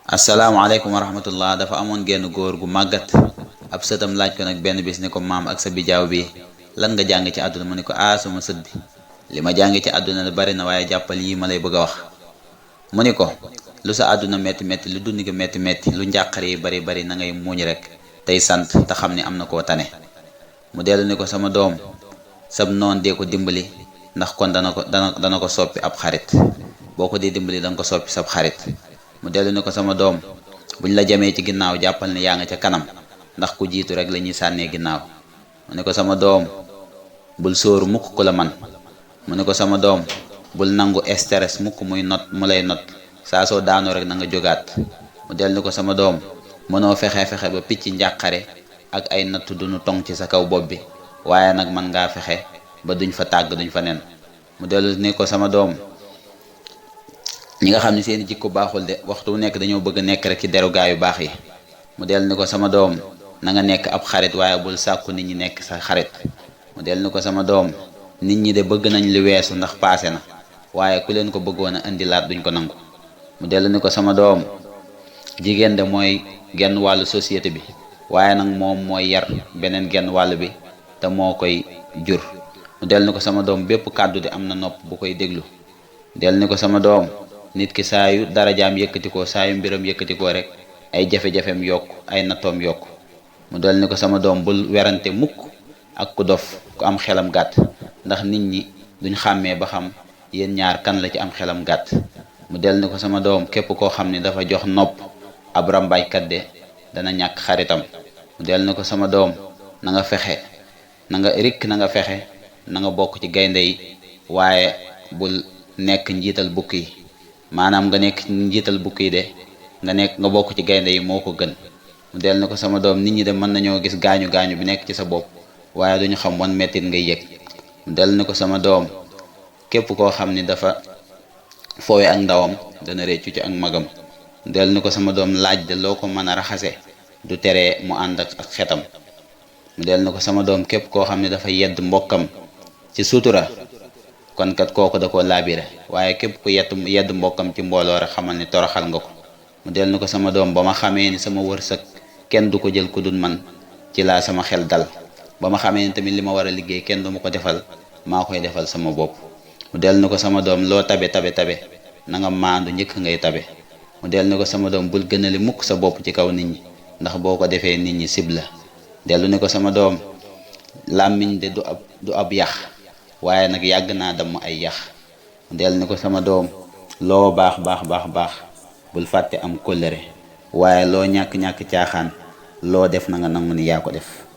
asalaamaaleykum wa rahmatullah. dafa amoon genn góor gu màggat ab sëtam laaj ko nag benn bis ni ko maam ak sa bijaaw bi lan nga jàng ci àdduna mu ni ko sama sët bi li ma jàng ci àdduna la bari na waaye jàppal yi ma lay bëgg a wax. mu ni ko lu sa àdduna metti metti lu dund gi metti metti lu njàqare yi bari bari na ngay muuñ rek tey sant te xam ni am na koo tane. mu dellu ni ko sama doom sab noon dee ko dimbali ndax kon dana ko soppi ab xarit boo ko dee dimbali danga ko soppi sab xarit. mu dellu ni ko sama doom buñ la jamee ci ginnaaw jàppal ne yaa nga ca kanam ndax ku jiitu rek la ñuy sànnee ginnaaw. mu ne ko sama doom bul sóoru mukk ku la man. mu ne ko sama doom bul nangu stress mukk mu lay not saa soo daanoo rek na nga jógaat. mu dellu ni ko sama doom mënoo fexe ba picc njàqare ak ay natt duñu tong ci sa kaw bopp bi waaye nag mën ngaa fexe ba duñ fa tàgg duñ fa nen. mu dellu ni ko sama doom ñi nga xam ne seeni jikko baaxul de waxtu wu nekk dañoo bëgg nekk rek ci deru gaa yu baax yi. mu dellu ni ko sama doom na nga nekk ab xarit waaye bul sàkku nit ñi nekk sa xarit. mu dellu ni ko sama doom nit ñi de bëgg nañ lu weesu ndax paase na waaye ku leen ko bëggoon a indilaat duñ ko nangu. mu dellu ni ko sama doom jigéen de mooy genn wàllu société bi waaye nag moom mooy yar beneen genn wàll bi te moo koy jur. mu dellu ni ko sama doom bépp kàddu de am na nopp bu koy déglu. dellu ni ko sama doom nit ki saa yu darajaam yëkkatikoo saa yu mbiram yëkkatikoo rek ay jafe-jafeem yokk ay nattoom yokk. mu dellu ni ko sama doom bul werante mukk ak ku dof ku am xelam gàtt ndax nit ñi duñ xàmmee ba xam yéen ñaar kan la ci am xelam gàtt. mu dellu ni ko sama doom képp koo xam ne dafa jox nopp ab rambaajkat de dana ñàkk xaritam. mu dellu ni ko sama doom na nga fexe na nga fexe na nga bokk ci gaynde yi waaye bul nekk njiital bukk yi. maanaam nga nekk njiital bukk yi de nga bokk ci gaynde yi moo ko gën. mu dellu ni ko sama doom nit ñi de mën nañoo gis gaañu bi nekk ci sa bopp waaye duñu xam wan mettit ngay yëg. mu dellu ni ko sama doom képp koo xam ni dafa foowe ak ndawam dana réccu ci ak magam. mu dellu ni ko sama doom laaj de loo ko mën a raxase du tere mu ànd ak xetam. mu dellu ni ko sama doom képp koo xam ne dafa yedd mbokkam ci sutura kon kat kooku da koo laabire waaye képp ku yedd mbokkam ci mbooloo rek xamal ni toroxal nga ko. mu dellu ni ko sama doom ba ma xamee ni sama wërsëg kenn du ko jël ku dul man ci laa sama xel dal ba ma xamee ni tamit li ma war a liggéey kenn du ma ko defal maa koy defal sama bopp. mu dellu ni ko sama doom loo tabe na nga maandu njëkk ngay tabe. mu dellu ni ko sama doom bul gënali mukk sa bopp ci kaw nit ñi ndax boo ko defee nit ñi sib la. dellu ni ko sama doom làmmiñ de du ab yax waaye nag yàgg naa damm ay yax. mu dellu ni ko sama doom loo baax bul fàtte am kóllëre waaye loo ñàkk caaxaan loo def na nga nangu ni yaa ko def.